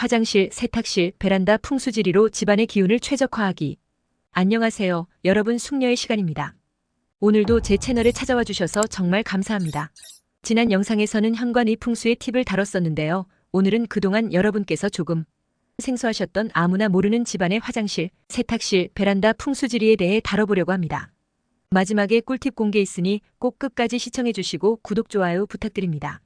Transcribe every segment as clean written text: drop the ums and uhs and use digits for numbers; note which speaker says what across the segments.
Speaker 1: 화장실, 세탁실, 베란다 풍수지리로 집안의 기운을 최적화하기. 안녕하세요. 여러분, 숙녀의 시간입니다. 오늘도 제 채널에 찾아와 주셔서 정말 감사합니다. 지난 영상에서는 현관의 풍수의 팁을 다뤘었는데요. 오늘은 그동안 여러분께서 조금 생소하셨던 아무나 모르는 집안의 화장실, 세탁실, 베란다 풍수지리에 대해 다뤄보려고 합니다. 마지막에 꿀팁 공개 있으니 꼭 끝까지 시청해 주시고 구독, 좋아요 부탁드립니다.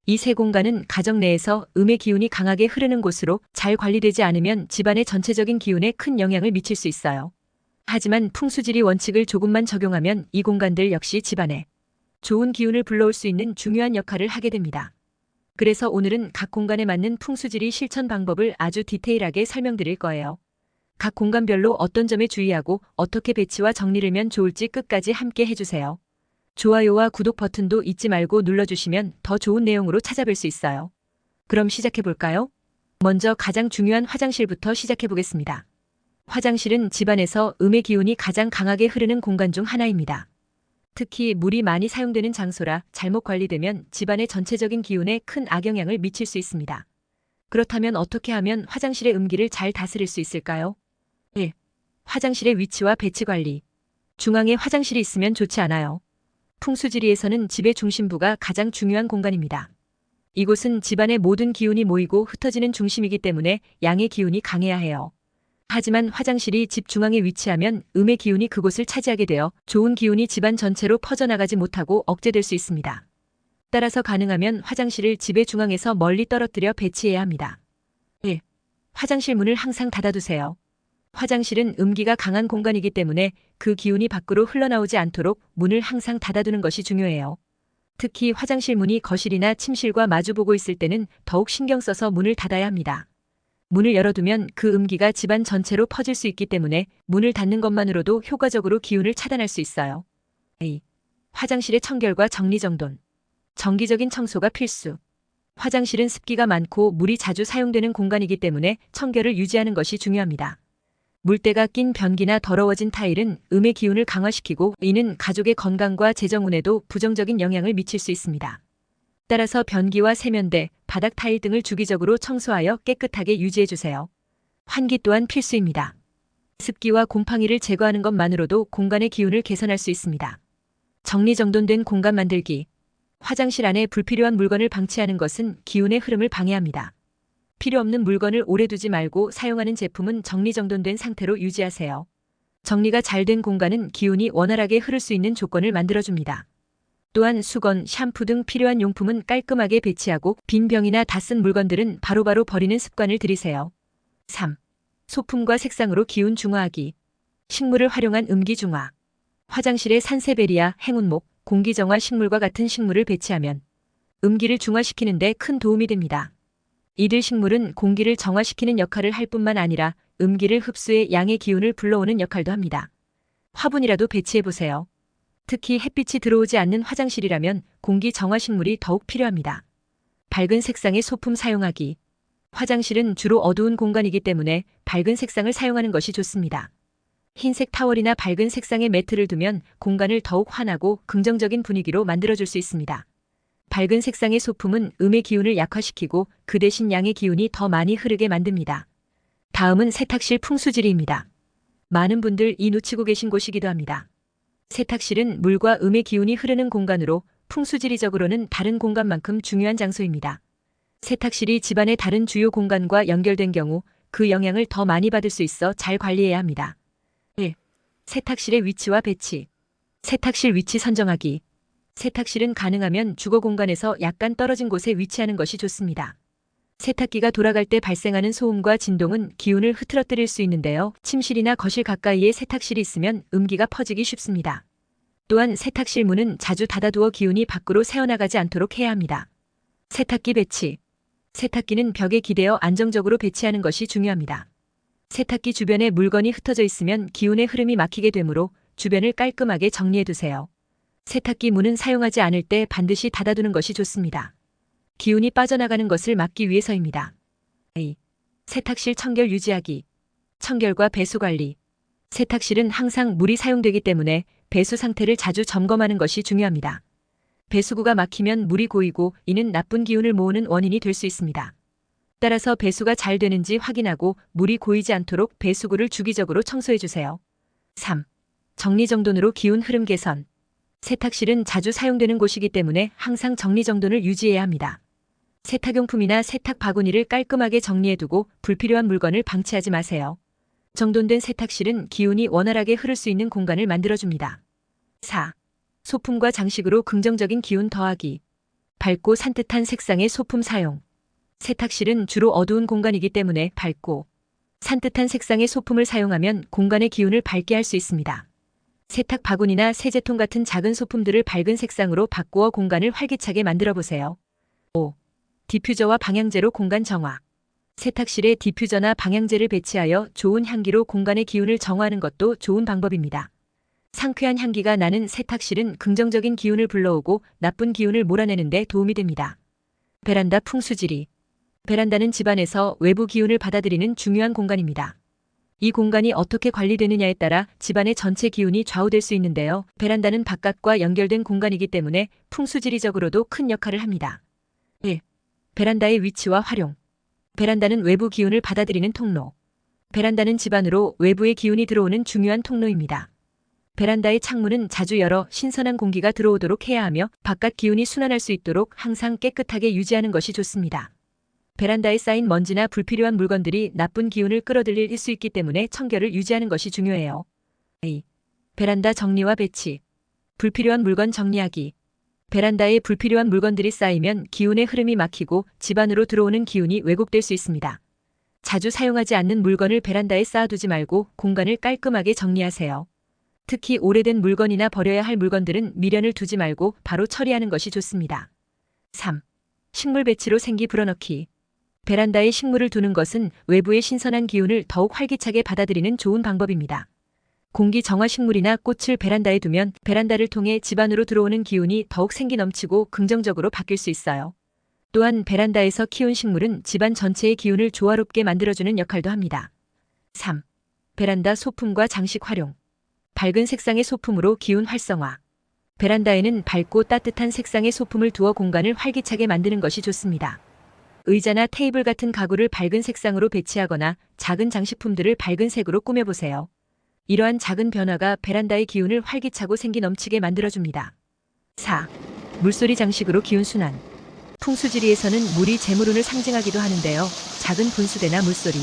Speaker 1: 이 세 공간은 가정 내에서 음의 기운이 강하게 흐르는 곳으로 잘 관리되지 않으면 집안의 전체적인 기운에 큰 영향을 미칠 수 있어요. 하지만 풍수지리 원칙을 조금만 적용하면 이 공간들 역시 집안에 좋은 기운을 불러올 수 있는 중요한 역할을 하게 됩니다. 그래서 오늘은 각 공간에 맞는 풍수지리 실천 방법을 아주 디테일하게 설명드릴 거예요. 각 공간별로 어떤 점에 주의하고 어떻게 배치와 정리를 하면 좋을지 끝까지 함께 해주세요. 좋아요와 구독 버튼도 잊지 말고 눌러주시면 더 좋은 내용으로 찾아뵐 수 있어요. 그럼 시작해볼까요? 먼저 가장 중요한 화장실부터 시작해보겠습니다. 화장실은 집안에서 음의 기운이 가장 강하게 흐르는 공간 중 하나입니다. 특히 물이 많이 사용되는 장소라 잘못 관리되면 집안의 전체적인 기운에 큰 악영향을 미칠 수 있습니다. 그렇다면 어떻게 하면 화장실의 음기를 잘 다스릴 수 있을까요? 1. 화장실의 위치와 배치 관리. 중앙에 화장실이 있으면 좋지 않아요. 풍수지리에서는 집의 중심부가 가장 중요한 공간입니다. 이곳은 집안의 모든 기운이 모이고 흩어지는 중심이기 때문에 양의 기운이 강해야 해요. 하지만 화장실이 집 중앙에 위치하면 음의 기운이 그곳을 차지하게 되어 좋은 기운이 집안 전체로 퍼져나가지 못하고 억제될 수 있습니다. 따라서 가능하면 화장실을 집의 중앙에서 멀리 떨어뜨려 배치해야 합니다. 1. 화장실 문을 항상 닫아두세요. 화장실은 음기가 강한 공간이기 때문에 그 기운이 밖으로 흘러나오지 않도록 문을 항상 닫아두는 것이 중요해요. 특히 화장실 문이 거실이나 침실과 마주보고 있을 때는 더욱 신경 써서 문을 닫아야 합니다. 문을 열어두면 그 음기가 집안 전체로 퍼질 수 있기 때문에 문을 닫는 것만으로도 효과적으로 기운을 차단할 수 있어요. 2. 화장실의 청결과 정리정돈. 정기적인 청소가 필수. 화장실은 습기가 많고 물이 자주 사용되는 공간이기 때문에 청결을 유지하는 것이 중요합니다. 물때가 낀 변기나 더러워진 타일은 음의 기운을 강화시키고 이는 가족의 건강과 재정운에도 부정적인 영향을 미칠 수 있습니다. 따라서 변기와 세면대, 바닥 타일 등을 주기적으로 청소하여 깨끗하게 유지해주세요. 환기 또한 필수입니다. 습기와 곰팡이를 제거하는 것만으로도 공간의 기운을 개선할 수 있습니다. 정리정돈된 공간 만들기. 화장실 안에 불필요한 물건을 방치하는 것은 기운의 흐름을 방해합니다. 필요 없는 물건을 오래 두지 말고 사용하는 제품은 정리정돈된 상태로 유지하세요. 정리가 잘 된 공간은 기운이 원활하게 흐를 수 있는 조건을 만들어줍니다. 또한 수건, 샴푸 등 필요한 용품은 깔끔하게 배치하고 빈 병이나 다 쓴 물건들은 바로바로 버리는 습관을 들이세요. 3. 소품과 색상으로 기운 중화하기. 식물을 활용한 음기 중화. 화장실에 산세베리아, 행운목, 공기정화 식물과 같은 식물을 배치하면 음기를 중화시키는 데 큰 도움이 됩니다. 이들 식물은 공기를 정화시키는 역할을 할 뿐만 아니라 음기를 흡수해 양의 기운을 불러오는 역할도 합니다. 화분이라도 배치해보세요. 특히 햇빛이 들어오지 않는 화장실이라면 공기 정화식물이 더욱 필요합니다. 밝은 색상의 소품 사용하기. 화장실은 주로 어두운 공간이기 때문에 밝은 색상을 사용하는 것이 좋습니다. 흰색 타월이나 밝은 색상의 매트를 두면 공간을 더욱 환하고 긍정적인 분위기로 만들어줄 수 있습니다. 밝은 색상의 소품은 음의 기운을 약화시키고 그 대신 양의 기운이 더 많이 흐르게 만듭니다. 다음은 세탁실 풍수지리입니다. 많은 분들 이 놓치고 계신 곳이기도 합니다. 세탁실은 물과 음의 기운이 흐르는 공간으로 풍수지리적으로는 다른 공간만큼 중요한 장소입니다. 세탁실이 집안의 다른 주요 공간과 연결된 경우 그 영향을 더 많이 받을 수 있어 잘 관리해야 합니다. 1. 세탁실의 위치와 배치. 세탁실 위치 선정하기. 세탁실은 가능하면 주거 공간에서 약간 떨어진 곳에 위치하는 것이 좋습니다. 세탁기가 돌아갈 때 발생하는 소음과 진동은 기운을 흐트러뜨릴 수 있는데요. 침실이나 거실 가까이에 세탁실이 있으면 음기가 퍼지기 쉽습니다. 또한 세탁실 문은 자주 닫아두어 기운이 밖으로 새어나가지 않도록 해야 합니다. 세탁기 배치. 세탁기는 벽에 기대어 안정적으로 배치하는 것이 중요합니다. 세탁기 주변에 물건이 흩어져 있으면 기운의 흐름이 막히게 되므로 주변을 깔끔하게 정리해두세요. 세탁기 문은 사용하지 않을 때 반드시 닫아두는 것이 좋습니다. 기운이 빠져나가는 것을 막기 위해서입니다. 2. 세탁실 청결 유지하기. 청결과 배수 관리. 세탁실은 항상 물이 사용되기 때문에 배수 상태를 자주 점검하는 것이 중요합니다. 배수구가 막히면 물이 고이고 이는 나쁜 기운을 모으는 원인이 될 수 있습니다. 따라서 배수가 잘 되는지 확인하고 물이 고이지 않도록 배수구를 주기적으로 청소해 주세요. 3. 정리정돈으로 기운 흐름 개선. 세탁실은 자주 사용되는 곳이기 때문에 항상 정리정돈을 유지해야 합니다. 세탁용품이나 세탁 바구니를 깔끔하게 정리해두고 불필요한 물건을 방치하지 마세요. 정돈된 세탁실은 기운이 원활하게 흐를 수 있는 공간을 만들어줍니다. 4. 소품과 장식으로 긍정적인 기운 더하기. 밝고 산뜻한 색상의 소품 사용. 세탁실은 주로 어두운 공간이기 때문에 밝고 산뜻한 색상의 소품을 사용하면 공간의 기운을 밝게 할 수 있습니다. 세탁 바구니나 세제통 같은 작은 소품들을 밝은 색상으로 바꾸어 공간을 활기차게 만들어 보세요. 5. 디퓨저와 방향제로 공간 정화. 세탁실에 디퓨저나 방향제를 배치하여 좋은 향기로 공간의 기운을 정화하는 것도 좋은 방법입니다. 상쾌한 향기가 나는 세탁실은 긍정적인 기운을 불러오고 나쁜 기운을 몰아내는 데 도움이 됩니다. 베란다 풍수지리. 베란다는 집안에서 외부 기운을 받아들이는 중요한 공간입니다. 이 공간이 어떻게 관리되느냐에 따라 집안의 전체 기운이 좌우될 수 있는데요. 베란다는 바깥과 연결된 공간이기 때문에 풍수지리적으로도 큰 역할을 합니다. 1. 베란다의 위치와 활용. 베란다는 외부 기운을 받아들이는 통로. 베란다는 집안으로 외부의 기운이 들어오는 중요한 통로입니다. 베란다의 창문은 자주 열어 신선한 공기가 들어오도록 해야 하며 바깥 기운이 순환할 수 있도록 항상 깨끗하게 유지하는 것이 좋습니다. 베란다에 쌓인 먼지나 불필요한 물건들이 나쁜 기운을 끌어들일 수 있기 때문에 청결을 유지하는 것이 중요해요. 2. 베란다 정리와 배치. 불필요한 물건 정리하기. 베란다에 불필요한 물건들이 쌓이면 기운의 흐름이 막히고 집안으로 들어오는 기운이 왜곡될 수 있습니다. 자주 사용하지 않는 물건을 베란다에 쌓아두지 말고 공간을 깔끔하게 정리하세요. 특히 오래된 물건이나 버려야 할 물건들은 미련을 두지 말고 바로 처리하는 것이 좋습니다. 3. 식물 배치로 생기 불어넣기. 베란다에 식물을 두는 것은 외부의 신선한 기운을 더욱 활기차게 받아들이는 좋은 방법입니다. 공기 정화 식물이나 꽃을 베란다에 두면 베란다를 통해 집안으로 들어오는 기운이 더욱 생기 넘치고 긍정적으로 바뀔 수 있어요. 또한 베란다에서 키운 식물은 집안 전체의 기운을 조화롭게 만들어주는 역할도 합니다. 3. 베란다 소품과 장식 활용. 밝은 색상의 소품으로 기운 활성화. 베란다에는 밝고 따뜻한 색상의 소품을 두어 공간을 활기차게 만드는 것이 좋습니다. 의자나 테이블 같은 가구를 밝은 색상으로 배치하거나 작은 장식품들을 밝은 색으로 꾸며보세요. 이러한 작은 변화가 베란다의 기운을 활기차고 생기 넘치게 만들어줍니다. 4. 물소리 장식으로 기운 순환. 풍수지리에서는 물이 재물운을 상징하기도 하는데요. 작은 분수대나 물소리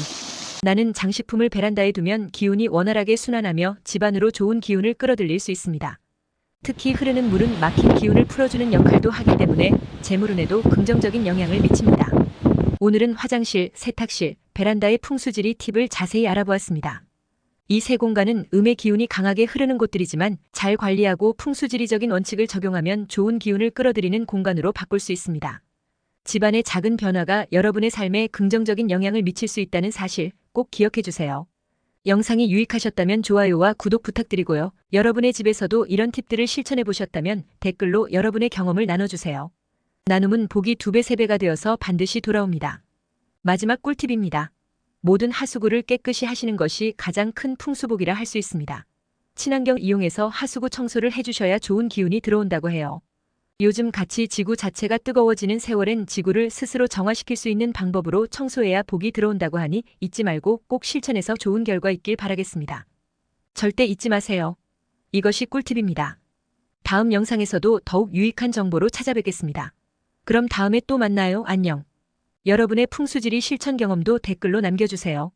Speaker 1: 나는 장식품을 베란다에 두면 기운이 원활하게 순환하며 집안으로 좋은 기운을 끌어들일 수 있습니다. 특히 흐르는 물은 막힌 기운을 풀어주는 역할도 하기 때문에 재물운에도 긍정적인 영향을 미칩니다. 오늘은 화장실, 세탁실, 베란다의 풍수지리 팁을 자세히 알아보았습니다. 이 세 공간은 음의 기운이 강하게 흐르는 곳들이지만 잘 관리하고 풍수지리적인 원칙을 적용하면 좋은 기운을 끌어들이는 공간으로 바꿀 수 있습니다. 집안의 작은 변화가 여러분의 삶에 긍정적인 영향을 미칠 수 있다는 사실 꼭 기억해 주세요. 영상이 유익하셨다면 좋아요와 구독 부탁드리고요. 여러분의 집에서도 이런 팁들을 실천해 보셨다면 댓글로 여러분의 경험을 나눠주세요. 나눔은 복이 2배, 3배가 되어서 반드시 돌아옵니다. 마지막 꿀팁입니다. 모든 하수구를 깨끗이 하시는 것이 가장 큰 풍수복이라 할 수 있습니다. 친환경 이용해서 하수구 청소를 해주셔야 좋은 기운이 들어온다고 해요. 요즘 같이 지구 자체가 뜨거워지는 세월엔 지구를 스스로 정화시킬 수 있는 방법으로 청소해야 복이 들어온다고 하니 잊지 말고 꼭 실천해서 좋은 결과 있길 바라겠습니다. 절대 잊지 마세요. 이것이 꿀팁입니다. 다음 영상에서도 더욱 유익한 정보로 찾아뵙겠습니다. 그럼 다음에 또 만나요. 안녕. 여러분의 풍수지리 실천 경험도 댓글로 남겨주세요.